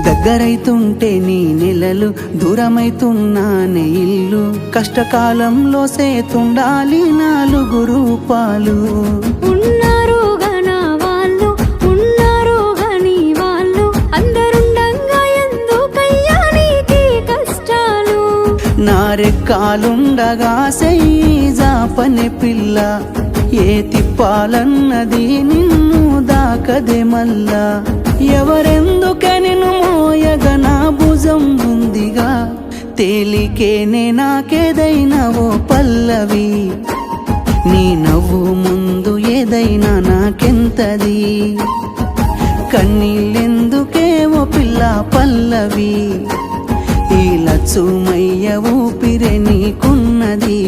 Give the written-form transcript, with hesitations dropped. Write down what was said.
దగ్గరైతుంటే నీ నెలలు, దూరమైతున్నానే ఇల్లు. కష్టకాలంలో సేతుండాలి 4 రూపాలు. ఉన్నారు గన వాళ్ళు, ఉన్నారు గని వాళ్ళు, అందరుండంగా ఎందుకయ్యా నీకీ కష్టాలు? నారెక్కాలుండగా సెయ్యి జాపనే పిల్ల, ఏ తిప్పాలన్నది నిన్ను దాకదే మల్లా. ఎవరెందుకే నిన్ను మోయగా నా భుజం ఉందిగా, తేలికేనే నాకేదైనా ఓ పల్లవి. నీ నవ్వు ముందు ఏదైనా నాకెంతది, కన్నీళ్ళెందుకే ఓ పిల్ల పల్లవి. ఈ లచ్చుమయ్య ఊపిరే నీకున్నది.